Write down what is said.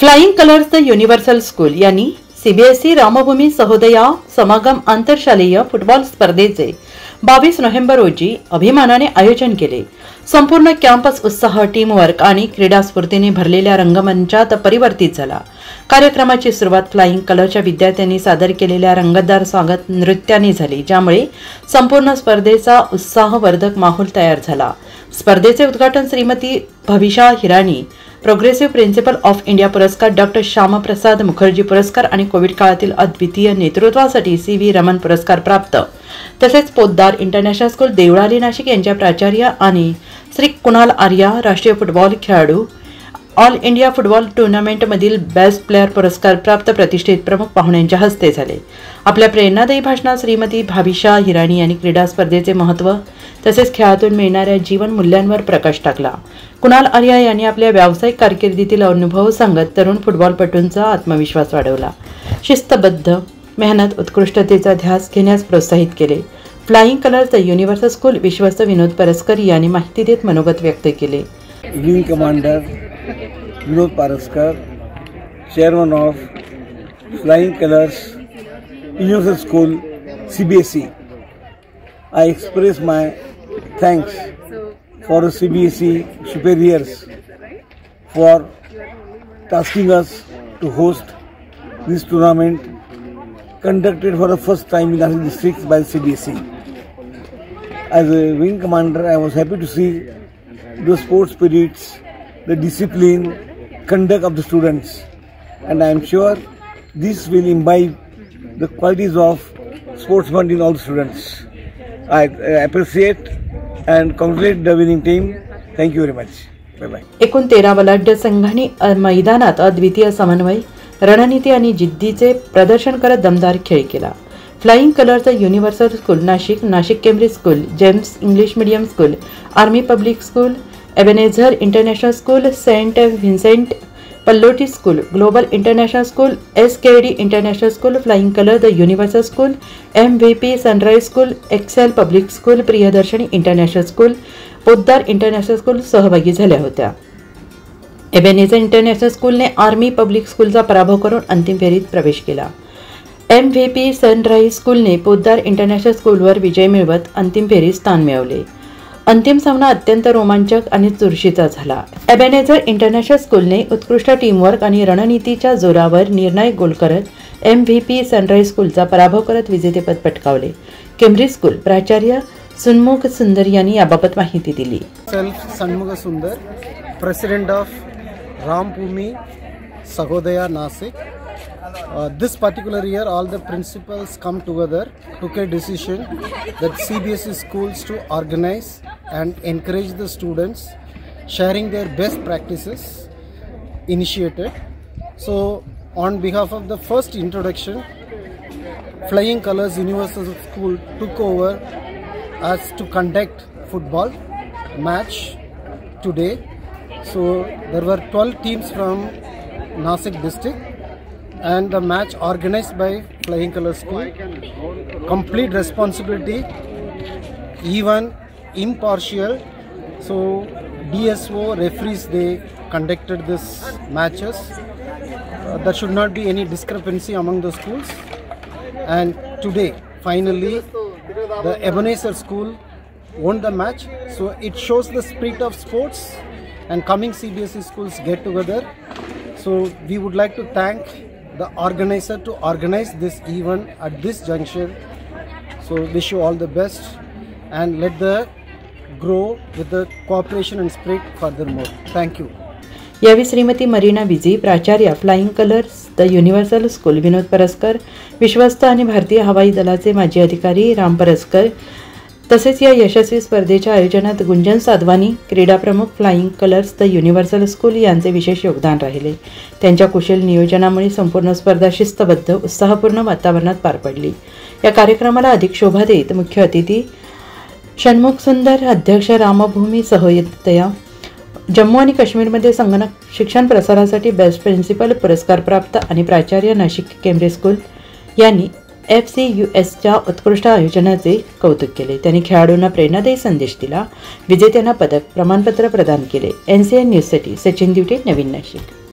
Flying Colours The Universal school यांनी CBSE रामभूमी सहोदया समागम आंतरशालेय फुटबॉल स्पर्धेचे 22 नोव्हेंबर रोजी अभिमानाने आयोजन केले। संपूर्ण कॅम्पस उत्साह, टीम वर्क आणि क्रीडा स्फूर्तीने भरलेल्या रंगमंचात परिवर्तित झाला। कार्यक्रमाची सुरुवात फ्लाइंग कलरच्या विद्यार्थ्यांनी सादर केलेल्या रंगतदार स्वागत नृत्याने झाली, ज्यामुळे संपूर्ण स्पर्धेचा उत्साहवर्धक माहोल तयार झाला। स्पर्धेचे उद्घाटन Shrimati Bhavisha Hirani, progressive principal of India पुरस्कार, डॉक्टर श्यामाप्रसाद मुखर्जी पुरस्कार आणि कोविड काळातील अद्वितीय नेतृत्वासाठी सी.व्ही. रमण पुरस्कार प्राप्त तसेच पोद्दार इंटरनॅशनल स्कूल देवळाली नाशिक यांच्या प्राचार्य आणि श्री कुणाल आर्या राष्ट्रीय फुटबॉल खेळाडू, ऑल इंडिया फुटबॉल टूर्नामेंट मधील बेस्ट प्लेयर पुरस्कार प्राप्त प्रतिष्ठित प्रमुख पाहुण्यांच्या हस्ते झाले। आपल्या प्रेरणादायी भाषणात श्रीमती भविषा हिराणी यांनी क्रीडा स्पर्धेचे महत्त्व तसेच खेळातून मिळणाऱ्या जीवन मूल्यांवर प्रकाश टाकला। कुणाल आर्या यांनी आपल्या व्यावसायिक कारकिर्दीतील अनुभव सांगत तरुण फुटबॉलपटूंचा आत्मविश्वास वाढवला, शिस्तबद्ध मेहनत, उत्कृष्टतेचा ध्यास घेण्यास प्रोत्साहित केले। Flying Colours The Universal school विश्वस्त विनोद परस्कर यांनी माहिती देत मनोगत व्यक्त केले। Wing commander Vinod Paraskar, chairman of flying colours Universal School CBSE. I express my thanks for the CBSE superiors for tasking us to host this tournament conducted for the first time in Nashik district by CBSE. As a wing commander, I was happy to see the sports spirits, the discipline, conduct of the students, and I am sure this will imbibe the qualities of sportsmen in all students. I appreciate and congratulate the winning team. Thank you very much. Bye bye. एकूण 13 बलाढ्य संघांनी मैदानात अद्वितीय समन्वय, रणनीती आणि जिद्दीचे प्रदर्शन करत दमदार खेळ केला। Flying Colours Universal School Nashik, Nashik Cambridge School, James English Medium School, Army Public School, Ebenezer International School, Saint Vincent Pallotti School, Global International School, SKD International School, Flying Colour The Universal School, MVP Sunrise School, Excel Public School, Priyadarshini International School, Poddar International School सहभागी झाल्या होत्या। Ebenezer International स्कूलने Army Public स्कूलचा पराभव करून अंतिम फेरीत प्रवेश केला। MVP सनराइज स्कूलने पोद्दार इंटरनॅशनल स्कूलवर विजय मिळवत अंतिम फेरीत स्थान मिळवले। अंतिम सामना अत्यंत रोमांचक आणि चुरशीचा झाला। एबेनेझर इंटरनॅशनल स्कूलने उत्कृष्ट टीमवर्क आणि रणनीतीच्या जोरावर निर्णायक गोल करत MVP सनराइज स्कूलचा पराभव करत विजेतेपद पटकावले। केम्ब्रिज स्कूल प्राचार्य सुनमुख सुंदर यांनी याबाबत माहिती दिली। Sanmukh Sundar, president of Rambhoomi Sahodaya Nashik. This particular year, all the principals come together, took a decision that CBSE schools to organize and encourage the students, sharing their best practices initiated. So, on behalf of the first introduction, Flying Colors Universal School took over as to conduct football match today. So, there were 12 teams from Nashik district. And the match organized by Flying Colors School, complete responsibility, even impartial. So DSO referees, they conducted this matches. There should not be any discrepancy among the schools. And today, finally, the Ebenezer School won the match. So it shows the spirit of sports, and coming CBSE schools get together. So we would like to thank the organizer to organize this event at this juncture. So wish you all the best and let the grow with the cooperation and spirit furthermore. Thank you. यावेळी श्रीमती मरीना विजी, प्राचार्य Flying Colours The Universal School Vinod Paraskar, विश्वस्त आणि भारतीय हवाई दलाचे माजी अधिकारी राम परस्कर, तसेच या यशस्वी स्पर्धेच्या आयोजनात गुंजन साधवानी, क्रीडा प्रमुख flying Colours The Universal school यांचे विशेष योगदान राहिले। त्यांच्या कुशल नियोजनामुळे संपूर्ण स्पर्धा शिस्तबद्ध, उत्साहपूर्ण वातावरणात पार पडली। या कार्यक्रमाला अधिक शोभा देत मुख्य अतिथी षण्मुख सुंदर, अध्यक्ष रामभूमी सहोदया, जम्मू आणि काश्मीरमध्ये संगणक शिक्षण प्रसारासाठी बेस्ट प्रिन्सिपल पुरस्कार प्राप्त आणि प्राचार्य नाशिक केम्ब्रिज स्कूल यांनी FCUSच्या उत्कृष्ट आयोजनाचे कौतुक केले। त्यांनी खेळाडूंना प्रेरणादायी संदेश दिला, विजेत्यांना पदक, प्रमाणपत्र प्रदान केले। NCN न्यूजसाठी सचिन दिवटे, नवीन नाशिक।